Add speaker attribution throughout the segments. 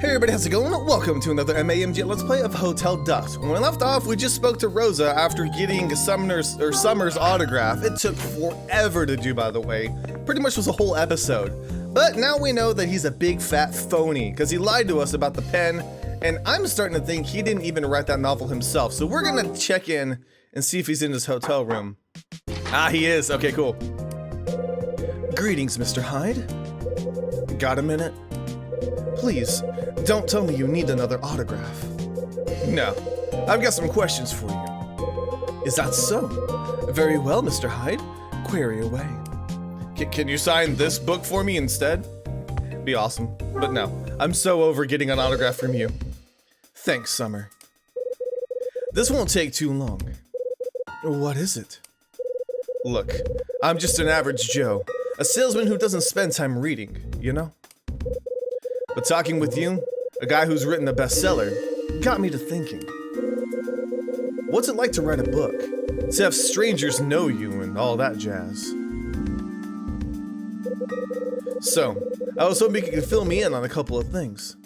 Speaker 1: Hey everybody, how's it going? Welcome to another MAMG Let's Play of Hotel Dusk. When we left off, we just spoke to Rosa after getting Summer's autograph. It took forever to do, by the way. Pretty much was a whole episode. But now we know that he's a big fat phony, because he lied to us about the pen, and I'm starting to think he didn't even write that novel himself. So we're gonna check in and see if he's in his hotel room. Ah, he is. Okay, cool. Greetings, Mr. Hyde. Got a minute? Please, don't tell me you need another autograph. No, I've got some questions for you. Is that so? Very well, Mr. Hyde. Query away. Can you sign this book for me instead? Be awesome. But no, I'm so over getting an autograph from you. Thanks, Summer. This won't take too long. What is it? Look, I'm just an average Joe. A salesman who doesn't spend time reading, you know? But talking with you, a guy who's written a bestseller, got me to thinking. What's it like to write a book? To have strangers know you and all that jazz? So, I was hoping you could fill me in on a couple of things.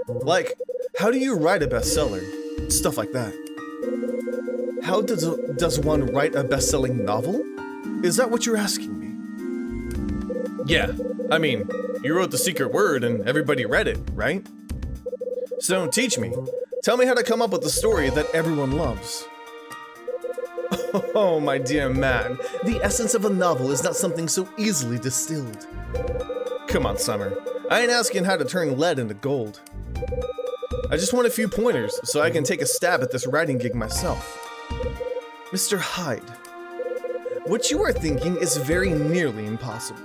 Speaker 1: Like, how do you write a bestseller? Stuff like that. How does one write a best-selling novel? Is that what you're asking me? Yeah, I mean, you wrote The Secret Word and everybody read it, right? So teach me. Tell me how to come up with a story that everyone loves. Oh, my dear man, the essence of a novel is not something so easily distilled. Come on, Summer. I ain't asking how to turn lead into gold. I just want a few pointers so I can take a stab at this writing gig myself. Mr. Hyde, what you are thinking is very nearly impossible.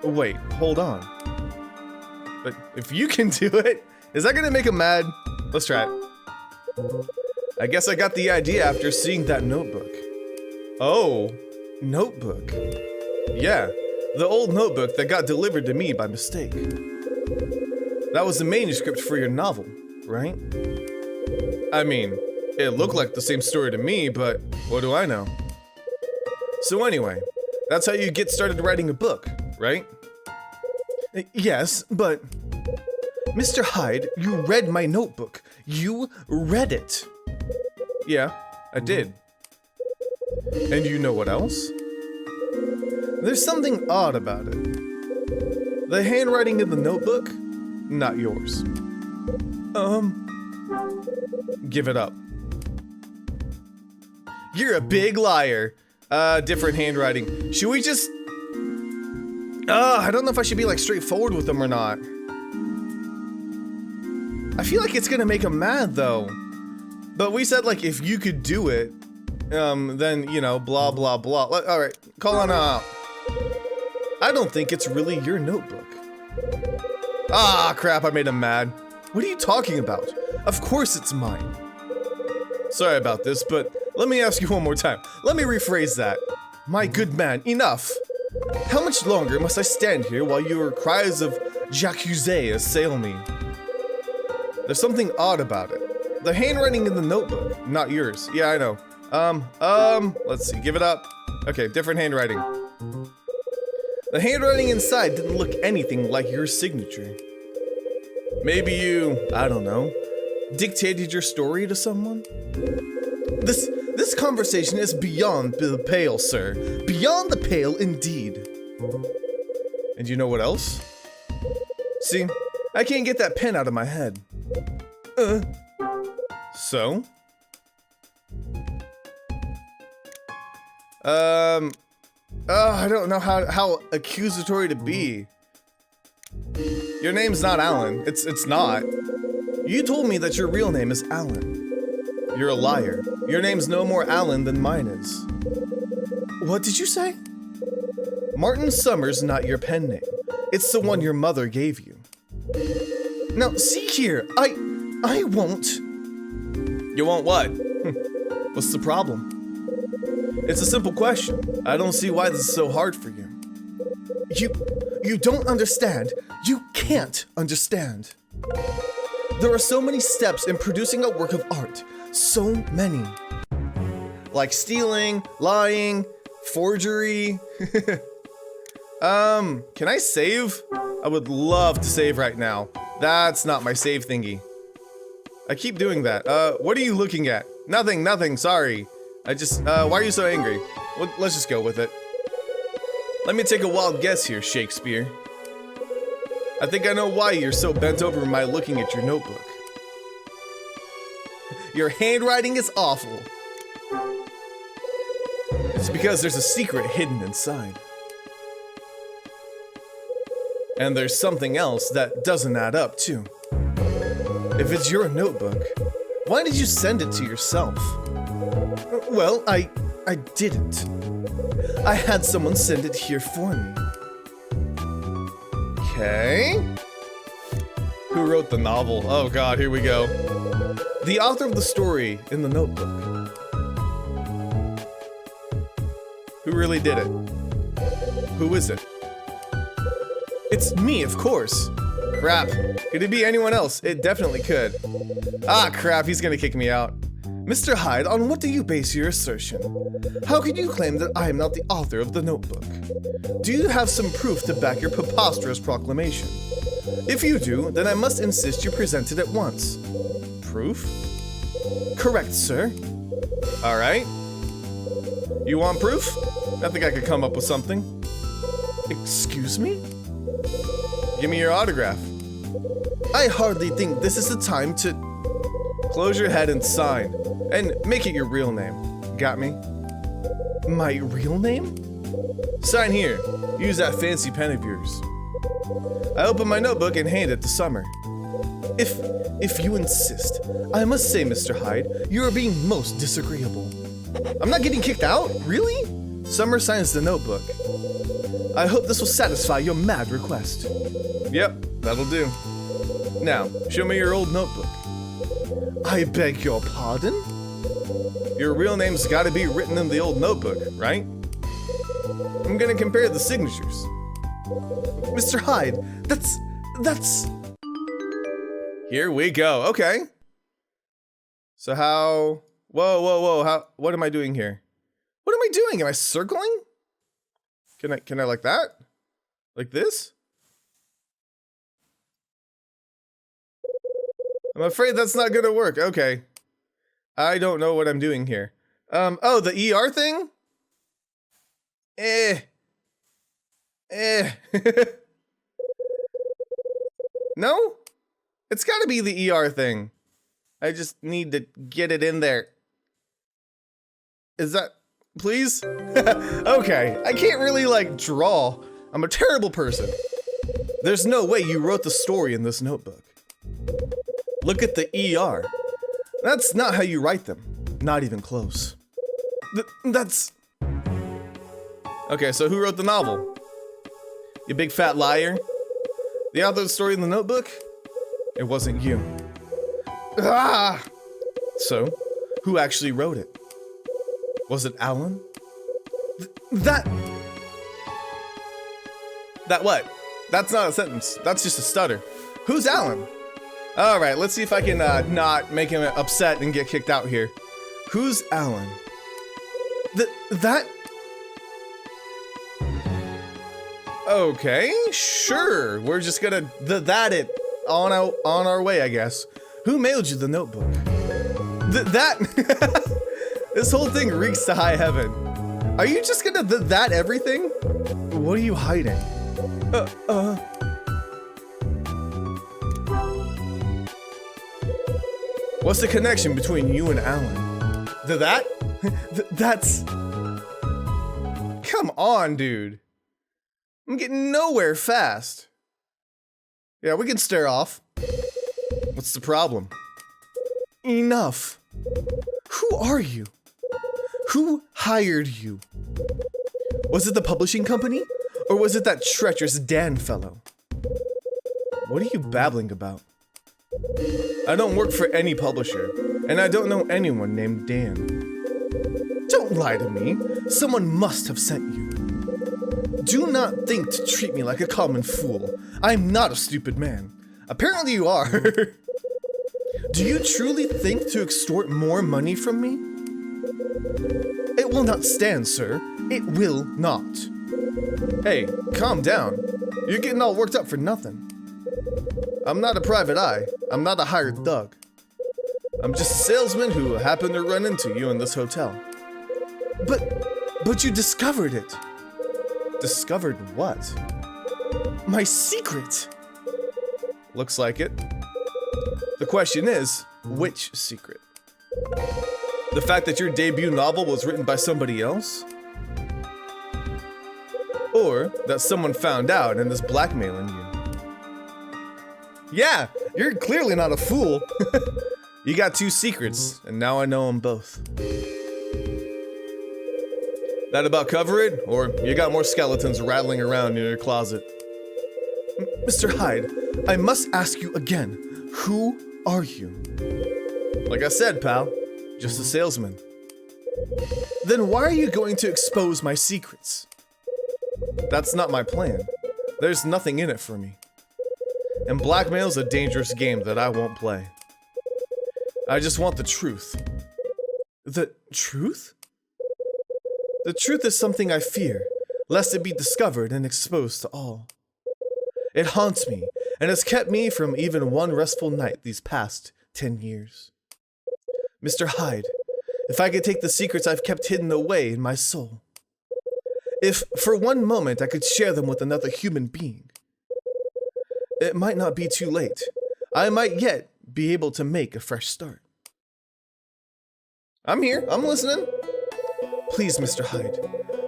Speaker 1: Wait, hold on. But if you can do it, is that gonna make him mad? Let's try it. I guess I got the idea after seeing that notebook. Oh, notebook. Yeah, the old notebook that got delivered to me by mistake. That was the manuscript for your novel, right? I mean, it looked like the same story to me, but what do I know? So anyway, that's how you get started writing a book, right? Yes, but... Mr. Hyde, you read my notebook. You read it. Yeah, I did. And you know what else? There's something odd about it. The handwriting in the notebook, not yours. Give it up. You're a big liar. Different handwriting. Should we just... I don't know if I should be like straightforward with them or not. I feel like it's gonna make him mad though. But we said like if you could do it, then you know, blah blah blah. Alright, call on out. I don't think it's really your notebook. Ah crap, I made him mad. What are you talking about? Of course it's mine. Sorry about this, but let me ask you one more time. Let me rephrase that. My good man, enough. How much longer must I stand here while your cries of j'accuse assail me? There's something odd about it. The handwriting in the notebook, not yours. Yeah, I know. Let's see, give it up. Okay, different handwriting. The handwriting inside didn't look anything like your signature. Maybe you, I don't know, dictated your story to someone? This conversation is beyond the pale, sir. Beyond the pale, indeed. And you know what else? See, I can't get that pen out of my head. So? I don't know how accusatory to be. Your name's not Alan. It's not. You told me that your real name is Alan. You're a liar. Your name's no more Alan than mine is. What did you say? Martin Summers, not your pen name. It's the one your mother gave you. Now, see here, I won't. You won't what? What's the problem? It's a simple question. I don't see why this is so hard for you. You don't understand. You can't understand. There are so many steps in producing a work of art. So many. Like stealing, lying, forgery. Can I save? I would love to save right now. That's not my save thingy. I keep doing that. What are you looking at? Nothing, sorry. Why are you so angry? Let's just go with it. Let me take a wild guess here, Shakespeare. I think I know why you're so bent over by looking at your notebook. Your handwriting is awful. It's because there's a secret hidden inside. And there's something else that doesn't add up, too. If it's your notebook, why did you send it to yourself? Well, I didn't. I had someone send it here for me. Okay. Who wrote the novel? Oh god, here we go. The author of the story in the notebook. Who really did it? Who is it? It's me, of course. Crap. Could it be anyone else? It definitely could. Ah, crap, he's gonna kick me out. Mr. Hyde, on what do you base your assertion? How can you claim that I am not the author of the notebook? Do you have some proof to back your preposterous proclamation? If you do, then I must insist you present it at once. Proof? Correct, sir. Alright. You want proof? I think I could come up with something. Excuse me? Give me your autograph. I hardly think this is the time to... Close your head and sign. And make it your real name. Got me? My real name? Sign here. Use that fancy pen of yours. I open my notebook and hand it to Summer. If you insist, I must say, Mr. Hyde, you are being most disagreeable. I'm not getting kicked out? Really? Summer signs the notebook. I hope this will satisfy your mad request. Yep, that'll do. Now, show me your old notebook. I beg your pardon? Your real name's gotta be written in the old notebook, right? I'm gonna compare the signatures. Mr. Hyde, that's... Here we go, okay. So how... Whoa, what am I doing here? What am I doing? Am I circling? Can I like that? Like this? I'm afraid that's not gonna work. Okay. I don't know what I'm doing here. Oh, the ER thing? No? It's gotta be the ER thing. I just need to get it in there. Is that... Please? Okay, I can't really, like, draw. I'm a terrible person. There's no way you wrote the story in this notebook. Look at the ER. That's not how you write them. Not even close. That's... Okay, so who wrote the novel? You big fat liar? The author of the story in the notebook? It wasn't you. Ah! So, who actually wrote it? Was it Alan? That what? That's not a sentence. That's just a stutter. Who's Alan? All right, let's see if I can not make him upset and get kicked out here. Who's Alan? That? Okay, sure. We're just gonna that it on our way, I guess. Who mailed you the notebook? That. This whole thing reeks to high heaven. Are you just gonna that everything? What are you hiding? What's the connection between you and Alan? That's... Come on, dude. I'm getting nowhere fast. Yeah, we can stare off. What's the problem? Enough. Who are you? Who hired you? Was it the publishing company? Or was it that treacherous Dan fellow? What are you babbling about? I don't work for any publisher, and I don't know anyone named Dan. Don't lie to me. Someone must have sent you. Do not think to treat me like a common fool. I'm not a stupid man. Apparently you are. Do you truly think to extort more money from me? It will not stand, sir. It will not. Hey, calm down. You're getting all worked up for nothing. I'm not a private eye. I'm not a hired thug. I'm just a salesman who happened to run into you in this hotel. But you discovered it. Discovered what? My secret. Looks like it. The question is, which secret? The fact that your debut novel was written by somebody else? Or that someone found out and is blackmailing you? Yeah, you're clearly not a fool. You got two secrets, and now I know them both. That about cover it, or you got more skeletons rattling around in your closet? Mr. Hyde, I must ask you again, who are you? Like I said, pal, just a salesman. Then why are you going to expose my secrets? That's not my plan. There's nothing in it for me. And blackmail's a dangerous game that I won't play. I just want the truth. The truth? The truth is something I fear, lest it be discovered and exposed to all. It haunts me, and has kept me from even one restful night these past 10 years. Mr. Hyde, if I could take the secrets I've kept hidden away in my soul, if for one moment I could share them with another human being, it might not be too late. I might yet be able to make a fresh start. I'm here, I'm listening. Please, Mr. Hyde,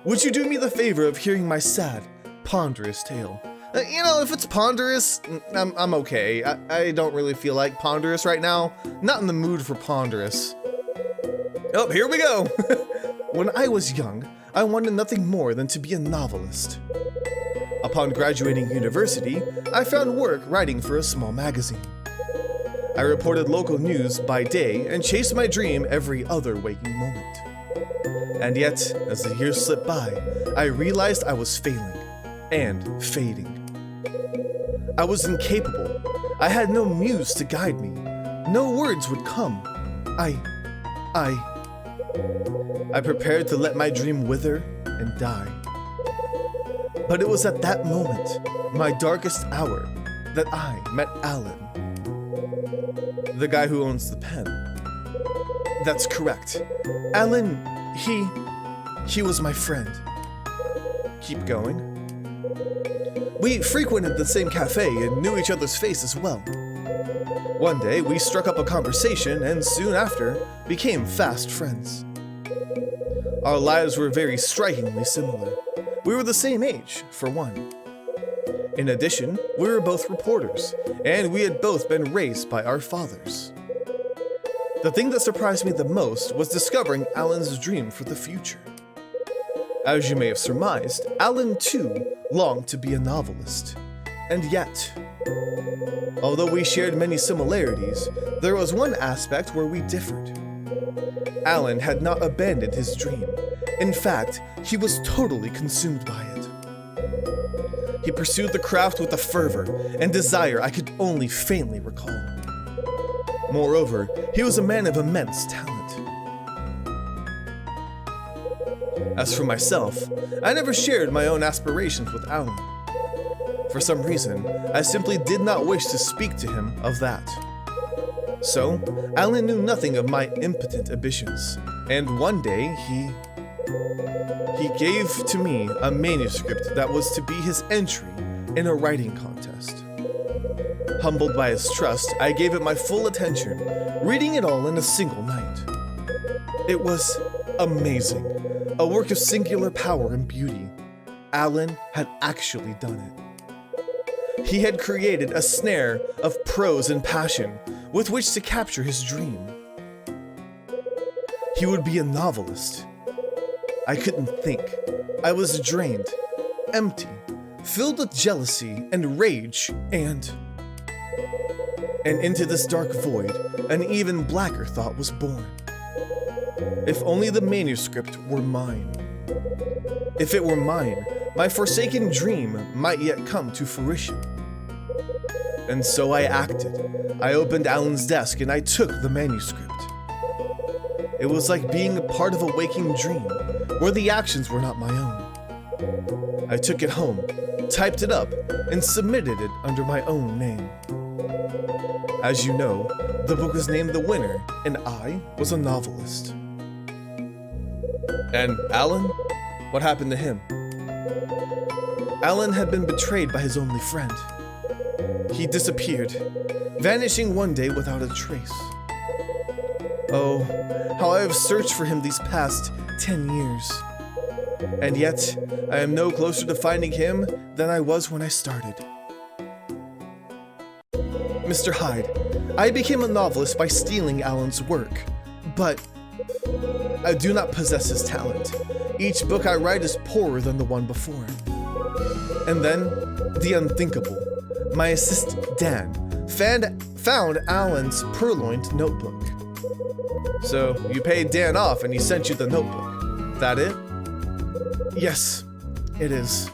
Speaker 1: would you do me the favor of hearing my sad, ponderous tale? If it's ponderous, I'm okay. I don't really feel like ponderous right now. Not in the mood for ponderous. Oh, here we go. When I was young, I wanted nothing more than to be a novelist. Upon graduating university, I found work writing for a small magazine. I reported local news by day and chased my dream every other waking moment. And yet, as the years slipped by, I realized I was failing and fading. I was incapable. I had no muse to guide me. No words would come. I prepared to let my dream wither and die. But it was at that moment, my darkest hour, that I met Alan. The guy who owns the pen. That's correct. Alan, he was my friend. Keep going. We frequented the same cafe and knew each other's faces well. One day, we struck up a conversation and soon after became fast friends. Our lives were very strikingly similar. We were the same age, for one. In addition, we were both reporters, and we had both been raised by our fathers. The thing that surprised me the most was discovering Alan's dream for the future. As you may have surmised, Alan too longed to be a novelist. And yet, although we shared many similarities, there was one aspect where we differed. Alan had not abandoned his dream. In fact, he was totally consumed by it. He pursued the craft with a fervor and desire I could only faintly recall. Moreover, he was a man of immense talent. As for myself, I never shared my own aspirations with Alan. For some reason, I simply did not wish to speak to him of that. So, Alan knew nothing of my impotent ambitions, and one day he gave to me a manuscript that was to be his entry in a writing contest. Humbled by his trust, I gave it my full attention, reading it all in a single night. It was amazing, a work of singular power and beauty. Alan had actually done it. He had created a snare of prose and passion with which to capture his dream. He would be a novelist. I couldn't think. I was drained, empty, filled with jealousy and rage, and into this dark void, an even blacker thought was born. If only the manuscript were mine. If it were mine, my forsaken dream might yet come to fruition. And so I acted. I opened Alan's desk and I took the manuscript. It was like being a part of a waking dream, where the actions were not my own. I took it home, typed it up, and submitted it under my own name. As you know, the book was named The Winner, and I was a novelist. And Alan? What happened to him? Alan had been betrayed by his only friend. He disappeared, vanishing one day without a trace. Oh, how I have searched for him these past 10 years. And yet, I am no closer to finding him than I was when I started. Mr. Hyde, I became a novelist by stealing Alan's work, but I do not possess his talent. Each book I write is poorer than the one before. And then, the unthinkable. My assistant, Dan, found Alan's purloined notebook. So, you paid Dan off and he sent you the notebook. That it? Yes, it is.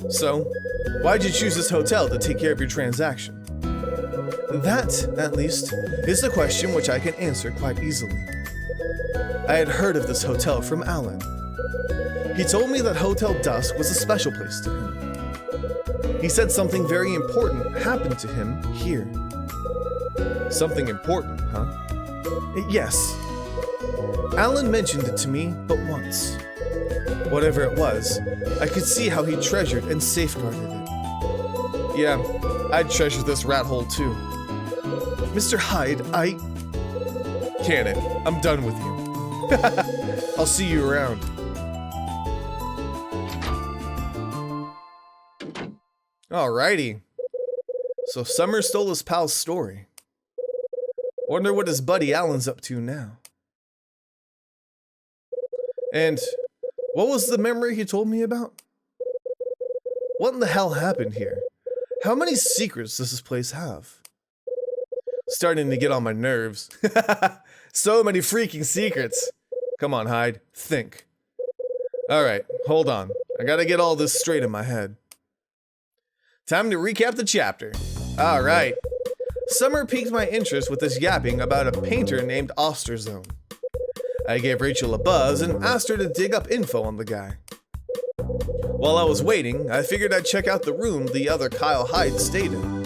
Speaker 1: So, why'd you choose this hotel to take care of your transaction? That, at least, is the question which I can answer quite easily. I had heard of this hotel from Alan. He told me that Hotel Dusk was a special place to him. He said something very important happened to him here. Something important, huh? Yes. Alan mentioned it to me but once. Whatever it was, I could see how he treasured and safeguarded it. Yeah, I'd treasure this rat hole too. Mr. Hyde, Can it? I'm done with you. I'll see you around. Alrighty. So Summer stole his pal's story. Wonder what his buddy Alan's up to now. And what was the memory he told me about? What in the hell happened here? How many secrets does this place have? Starting to get on my nerves. So many freaking secrets. Come on, Hyde. Think. Alright, hold on. I gotta get all this straight in my head. Time to recap the chapter. Alright. Summer piqued my interest with this yapping about a painter named Osterzone. I gave Rachel a buzz and asked her to dig up info on the guy. While I was waiting, I figured I'd check out the room the other Kyle Hyde stayed in.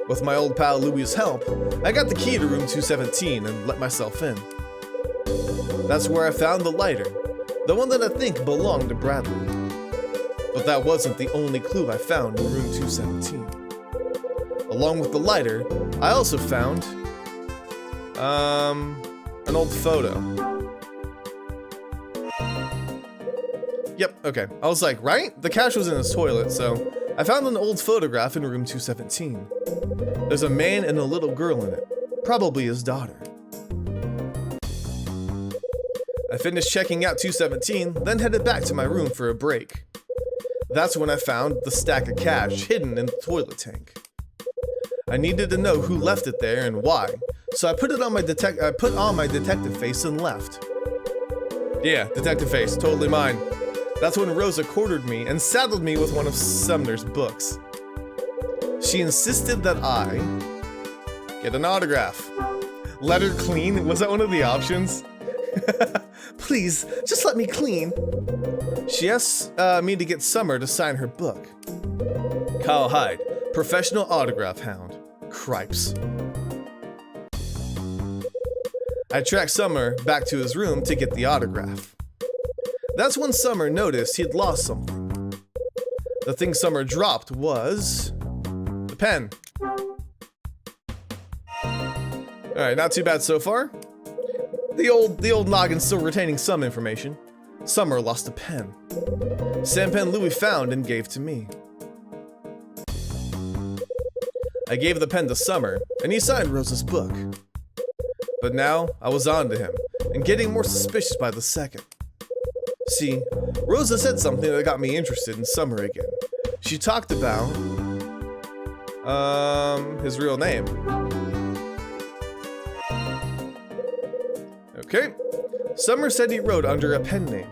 Speaker 1: With my old pal Louie's help, I got the key to room 217 and let myself in. That's where I found the lighter, the one that I think belonged to Bradley. But that wasn't the only clue I found in room 217. Along with the lighter, I also found, an old photo. Yep, okay. I was like, right? The cash was in his toilet, so I found an old photograph in room 217. There's a man and a little girl in it, probably his daughter. I finished checking out 217, then headed back to my room for a break. That's when I found the stack of cash hidden in the toilet tank. I needed to know who left it there and why, so I put on my detective face and left. Yeah, detective face, totally mine. That's when Rosa cornered me and saddled me with one of Sumner's books. She insisted that I get an autograph. Let her clean? Was that one of the options? Please, just let me clean. She asked me to get Summer to sign her book. Kyle Hyde, professional autograph hound. Cripes. I tracked Summer back to his room to get the autograph. That's when Summer noticed he'd lost something. The thing Summer dropped was the pen. Alright, not too bad so far. The old noggin's still retaining some information. Summer lost a pen. Same pen Louie found and gave to me. I gave the pen to Summer, and he signed Rosa's book. But now, I was on to him, and getting more suspicious by the second. See, Rosa said something that got me interested in Summer again. She talked about, his real name. Okay. Summer said he wrote under a pen name.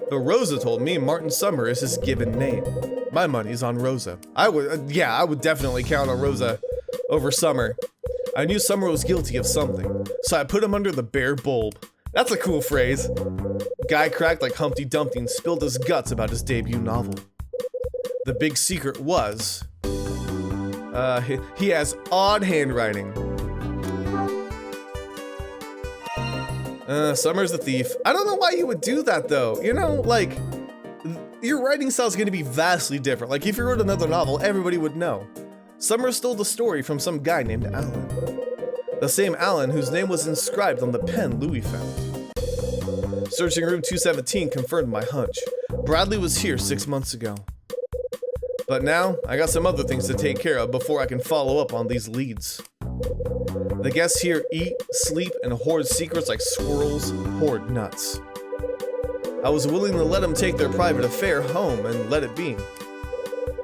Speaker 1: But Rosa told me Martin Summer is his given name. My money's on Rosa. I would definitely count on Rosa over Summer. I knew Summer was guilty of something, so I put him under the bare bulb. That's a cool phrase. Guy cracked like Humpty Dumpty and spilled his guts about his debut novel. The big secret was, he has odd handwriting. Summer's the thief. I don't know why you would do that though. You know, like, your writing style is going to be vastly different. Like, if you wrote another novel, everybody would know. Summer stole the story from some guy named Alan. The same Alan whose name was inscribed on the pen Louis found. Searching room 217 confirmed my hunch. Bradley was here 6 months ago. But now, I got some other things to take care of before I can follow up on these leads. The guests here eat, sleep, and hoard secrets like squirrels hoard nuts. I was willing to let them take their private affair home and let it be.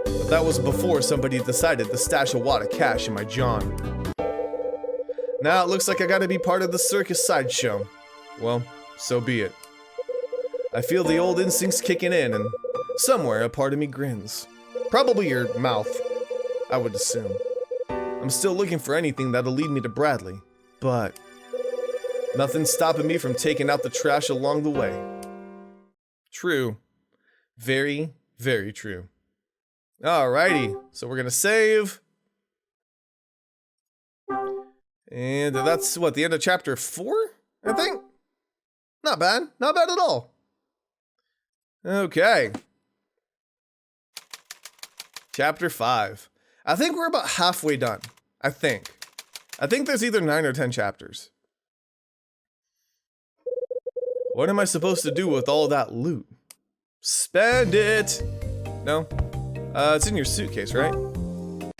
Speaker 1: But that was before somebody decided to stash a wad of cash in my john. Now it looks like I gotta be part of the circus sideshow. Well, so be it. I feel the old instincts kicking in, and somewhere a part of me grins. Probably your mouth, I would assume. I'm still looking for anything that'll lead me to Bradley, but nothing's stopping me from taking out the trash along the way. True. Very, very true. Alrighty, so we're gonna save. And that's what, the end of chapter 4, I think? Not bad, not bad at all. Okay. Chapter 5. I think we're about halfway done. I think there's either 9 or 10 chapters. What am I supposed to do with all that loot? Spend it! No? It's in your suitcase, right? Can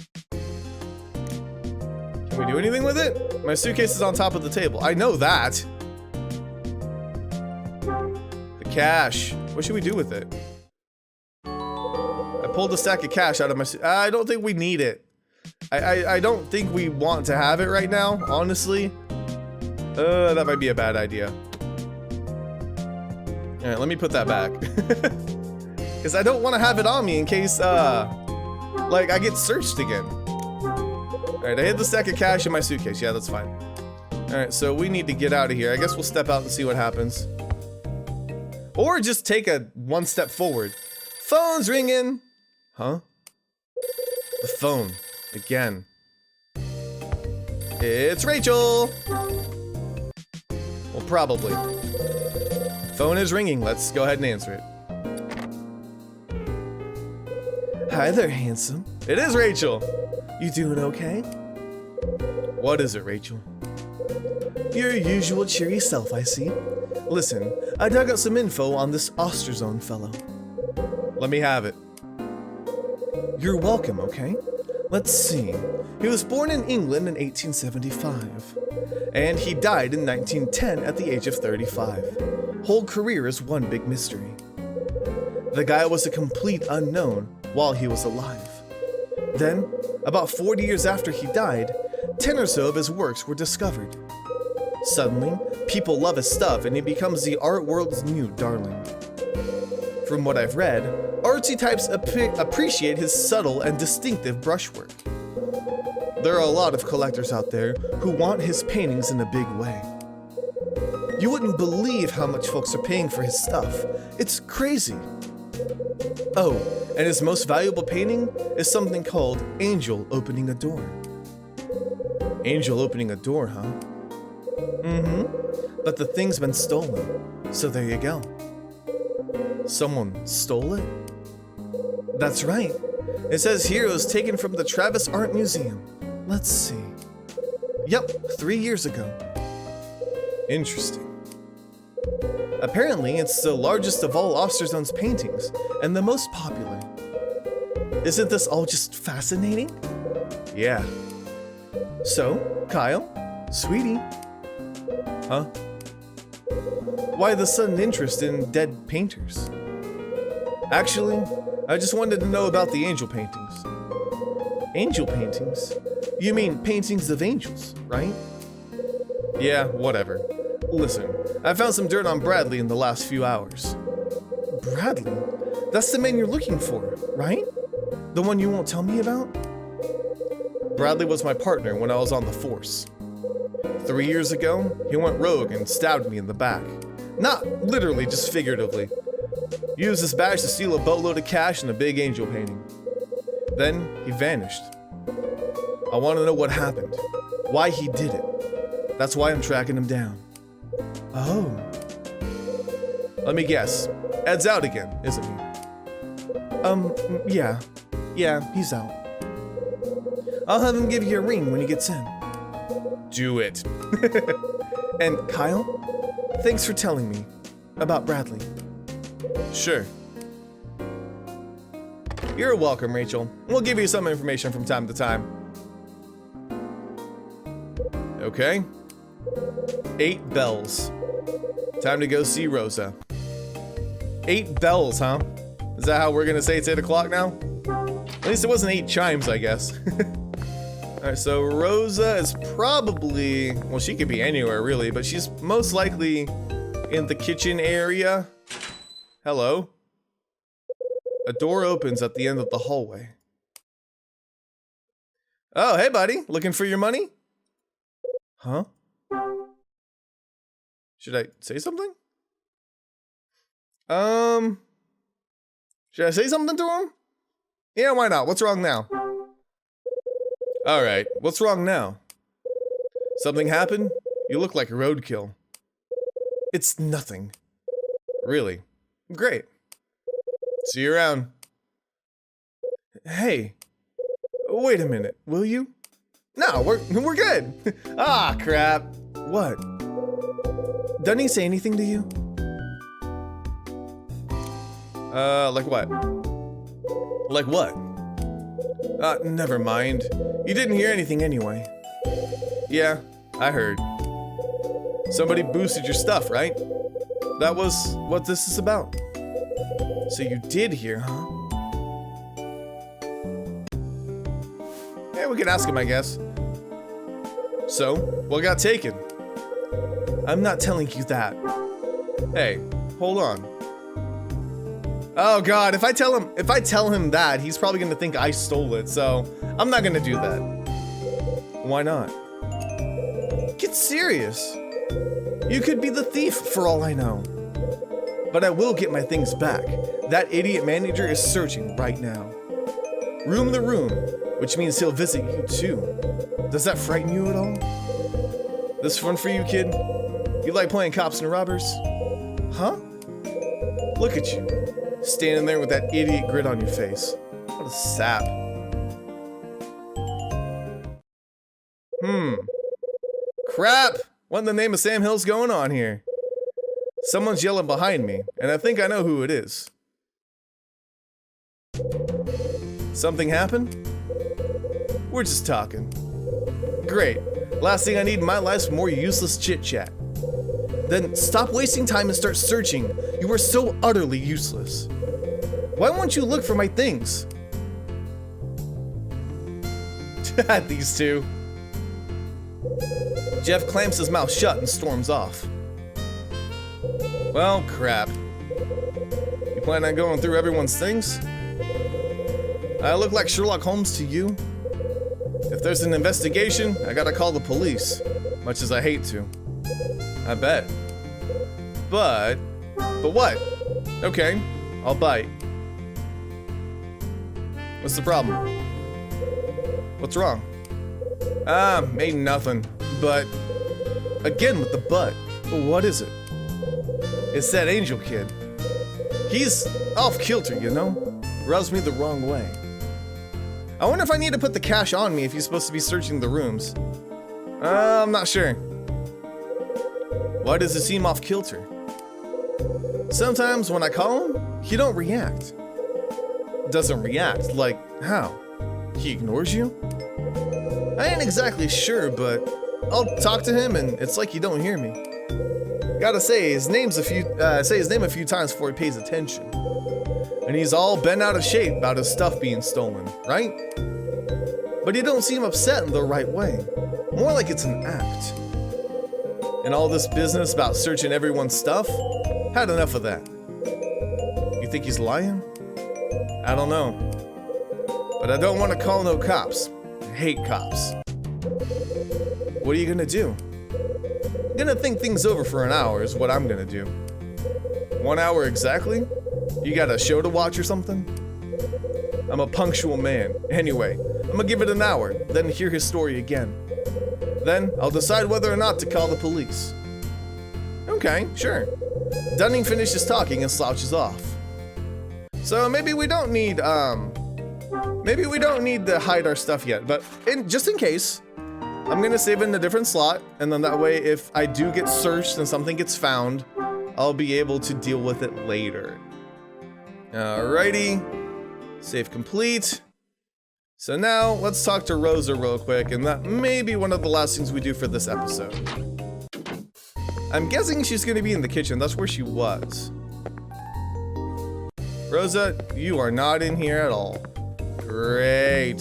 Speaker 1: we do anything with it? My suitcase is on top of the table. I know that. The cash. What should we do with it? I pulled a stack of cash out of my suitcase. I don't think we need it. I don't think we want to have it right now, honestly. That might be a bad idea. Alright, let me put that back. Because I don't want to have it on me in case, like, I get searched again. Alright, I hid the stack of cash in my suitcase. Yeah, that's fine. Alright, so we need to get out of here. I guess we'll step out and see what happens. Or just take a one step forward. Phone's ringing! Huh? The phone. Again. It's Rachel! Well, probably. Phone is ringing. Let's go ahead and answer it. Hi there, handsome. It is Rachel. You doing okay? What is it, Rachel? Your usual cheery self, I see. Listen, I dug out some info on this Osterzone fellow. Let me have it. You're welcome, okay? Let's see. He was born in England in 1875, and he died in 1910 at the age of 35. Whole career is one big mystery. The guy was a complete unknown while he was alive. Then, about 40 years after he died, 10 or so of his works were discovered. Suddenly, people love his stuff and he becomes the art world's new darling. From what I've read, artsy types appreciate his subtle and distinctive brushwork. There are a lot of collectors out there who want his paintings in a big way. You wouldn't believe how much folks are paying for his stuff. It's crazy. Oh, and his most valuable painting is something called Angel Opening a Door. Angel opening a door, huh? Mm-hmm. But the thing's been stolen, so there you go. Someone stole it? That's right. It says here it was taken from the Travis Art Museum. Let's see. Yep, 3 years ago. Interesting. Apparently, it's the largest of all Osterzone's paintings, and the most popular. Isn't this all just fascinating? Yeah. So, Kyle, sweetie. Huh? Why the sudden interest in dead painters? Actually, I just wanted to know about the angel paintings. Angel paintings? You mean paintings of angels, right? Yeah, whatever. Listen, I found some dirt on Bradley in the last few hours. Bradley? That's the man you're looking for, right? The one you won't tell me about? Bradley was my partner when I was on the force. 3 years ago, he went rogue and stabbed me in the back. Not literally, just figuratively. Used his badge to steal a boatload of cash and a big angel painting. Then he vanished. I want to know what happened, why he did it. That's why I'm tracking him down. Oh. Let me guess. Ed's out again, isn't he? Yeah. Yeah, he's out. I'll have him give you a ring when he gets in. Do it. And Kyle, thanks for telling me about Bradley. Sure. You're welcome, Rachel. We'll give you some information from time to time. Okay. 8 bells. Time to go see Rosa. 8 bells, huh? Is that how we're gonna say it's 8 o'clock now? At least it wasn't 8 chimes, I guess. Alright, so Rosa is probably, well, she could be anywhere really, but she's most likely in the kitchen area. Hello? A door opens at the end of the hallway. Oh, hey buddy, looking for your money? Huh? Should I say something? Should I say something to him? Yeah, why not? What's wrong now? Alright, what's wrong now? Something happened? You look like a roadkill. It's nothing. Really? Great. See you around. Hey. Wait a minute, will you? No, we're good. Ah, crap. What? Doesn't he say anything to you? Like what? Like what? Never mind. You didn't hear anything anyway. Yeah, I heard. Somebody boosted your stuff, right? That was what this is about. So you did hear, huh? Yeah, we can ask him, I guess. So, what got taken? I'm not telling you that. Hey, hold on. Oh god, if I tell him that, he's probably gonna think I stole it, so I'm not gonna do that. Why not? Get serious. You could be the thief for all I know. But I will get my things back. That idiot manager is searching right now. Room the room, which means he'll visit you too. Does that frighten you at all? This fun for you, kid? You like playing cops and robbers? Huh? Look at you, standing there with that idiot grin on your face. What a sap. Crap! What in the name of Sam Hill's going on here? Someone's yelling behind me, and I think I know who it is. Something happened? We're just talking. Great. Last thing I need in my life's more useless chit-chat. Then stop wasting time and start searching. You are so utterly useless. Why won't you look for my things? These two. Jeff clamps his mouth shut and storms off. Well, crap. You plan on going through everyone's things? I look like Sherlock Holmes to you? If there's an investigation, I gotta call the police. Much as I hate to. I bet. But what? Okay, I'll bite. What's the problem? What's wrong? Ain't nothing. But, again with the but. What is it? It's that Angel kid. He's off kilter, you know? Rubs me the wrong way. I wonder if I need to put the cash on me if he's supposed to be searching the rooms. I'm not sure. Why does it seem off kilter? Sometimes when I call him, he don't react. Doesn't react, like how? He ignores you? I ain't exactly sure, but I'll talk to him and it's like you don't hear me. Gotta say his name a few times before he pays attention. And he's all bent out of shape about his stuff being stolen, right? But he don't seem upset in the right way. More like it's an act. And all this business about searching everyone's stuff? Had enough of that. You think he's lying? I don't know. But I don't want to call no cops. I hate cops. What are you gonna do? Gonna think things over for an hour is what I'm gonna do. 1 hour exactly? You got a show to watch or something? I'm a punctual man. Anyway, I'm gonna give it an hour, then hear his story again. Then, I'll decide whether or not to call the police. Okay, sure. Dunning finishes talking and slouches off. So maybe we don't need to hide our stuff yet, but just in case, I'm gonna save it in a different slot, and then that way if I do get searched and something gets found, I'll be able to deal with it later. Alrighty, save complete. So now let's talk to Rosa real quick, and that may be one of the last things we do for this episode. I'm guessing she's gonna be in the kitchen. That's where she was. Rosa, you are not in here at all. Great.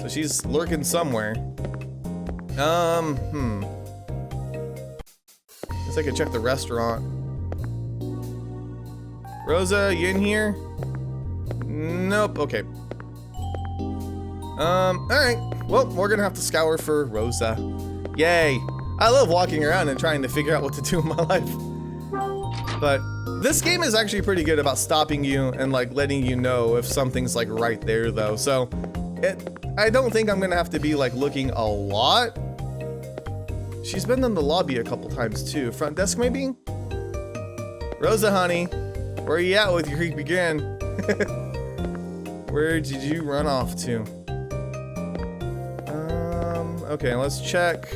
Speaker 1: So she's lurking somewhere. Guess I could check the restaurant. Rosa, you in here? Nope, okay. Alright. Well, we're gonna have to scour for Rosa. Yay. I love walking around and trying to figure out what to do in my life. But this game is actually pretty good about stopping you and like letting you know if something's like right there though. So I don't think I'm gonna have to be like looking a lot. She's been in the lobby a couple times too. Front desk maybe? Rosa, honey, where are you at with your creepy grin? Where did you run off to? Okay, let's check.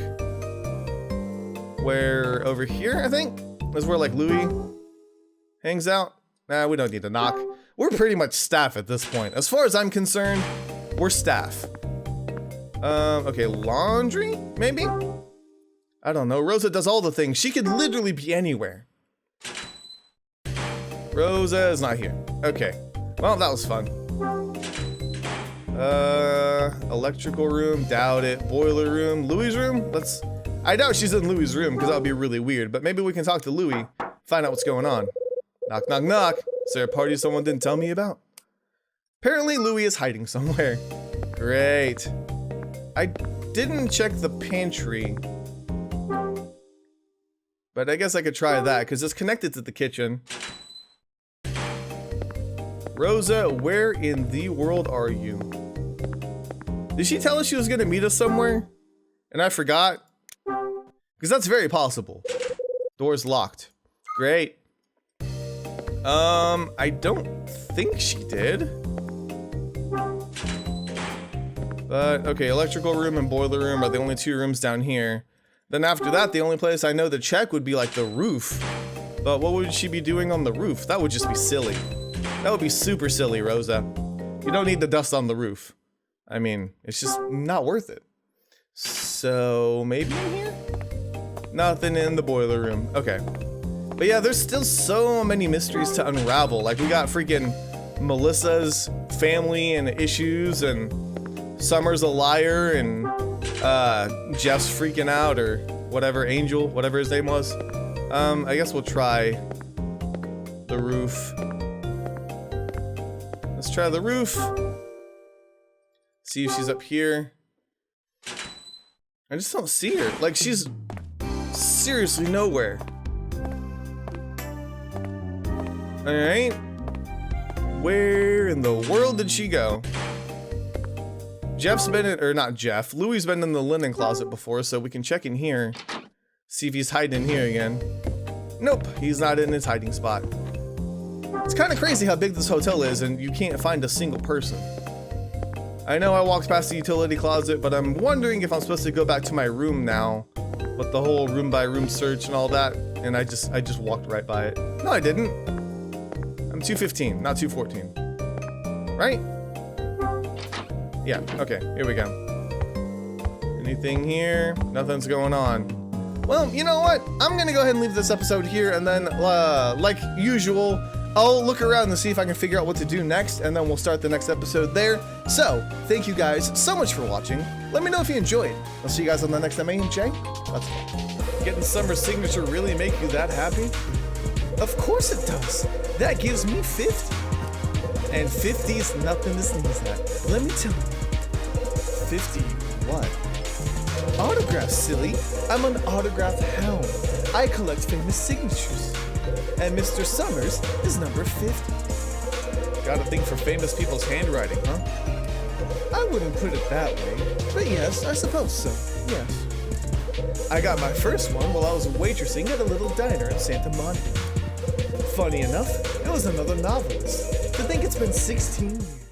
Speaker 1: Where, over here, I think? Is where like Louis hangs out? Nah, we don't need to knock. We're pretty much staff at this point. As far as I'm concerned, we're staff. Okay, laundry, maybe? I don't know, Rosa does all the things. She could literally be anywhere. Rosa is not here. Okay, well, that was fun. Electrical room, doubt it. Boiler room, Louis' room? I doubt she's in Louis' room because that would be really weird, but maybe we can talk to Louis, find out what's going on. Knock, knock, knock. Is there a party someone didn't tell me about? Apparently Louis is hiding somewhere. Great. I didn't check the pantry, but I guess I could try that because it's connected to the kitchen. Rosa, where in the world are you? Did she tell us she was gonna meet us somewhere? And I forgot? Because that's very possible. Door's locked. Great. I don't think she did. But, okay, electrical room and boiler room are the only two rooms down here. Then after that, the only place I know to check would be like the roof. But what would she be doing on the roof? That would just be silly. That would be super silly, Rosa. You don't need the dust on the roof. I mean, it's just not worth it. So, maybe in here? Nothing in the boiler room. Okay. But yeah, there's still so many mysteries to unravel. Like, we got freaking Melissa's family and issues, and Summer's a liar, and Jeff's freaking out, or whatever, Angel, whatever his name was. I guess we'll try the roof. Let's try the roof. See if she's up here. I just don't see her. Like, she's seriously nowhere. Alright. Where in the world did she go? Jeff's been in, or not Jeff, Louis' been in the linen closet before, so we can check in here. See if he's hiding in here again. Nope, he's not in his hiding spot. It's kind of crazy how big this hotel is and you can't find a single person. I know I walked past the utility closet, but I'm wondering if I'm supposed to go back to my room now with the whole room by room search and all that, and I just walked right by it. No, I didn't. I'm 215, not 214. Right? Yeah, okay, here we go. Anything here? Nothing's going on. Well, you know what? I'm gonna go ahead and leave this episode here, and then, like usual, I'll look around and see if I can figure out what to do next, and then we'll start the next episode there. So, thank you guys so much for watching. Let me know if you enjoyed. I'll see you guys on the next MA&J. Let's go. Getting Summer's signature really make you that happy? Of course it does. That gives me 50. And 50 is nothing to sneeze at. Let me tell you. 50 what? Autographs, silly. I'm an autograph hound. I collect famous signatures. And Mr. Summers is number 50. Got a thing for famous people's handwriting, huh?
Speaker 2: I wouldn't put it that way, but yes, I suppose so, yes.
Speaker 1: I got my first one while I was waitressing at a little diner in Santa Monica. Funny enough, it was another novelist. To think it's been 16 years.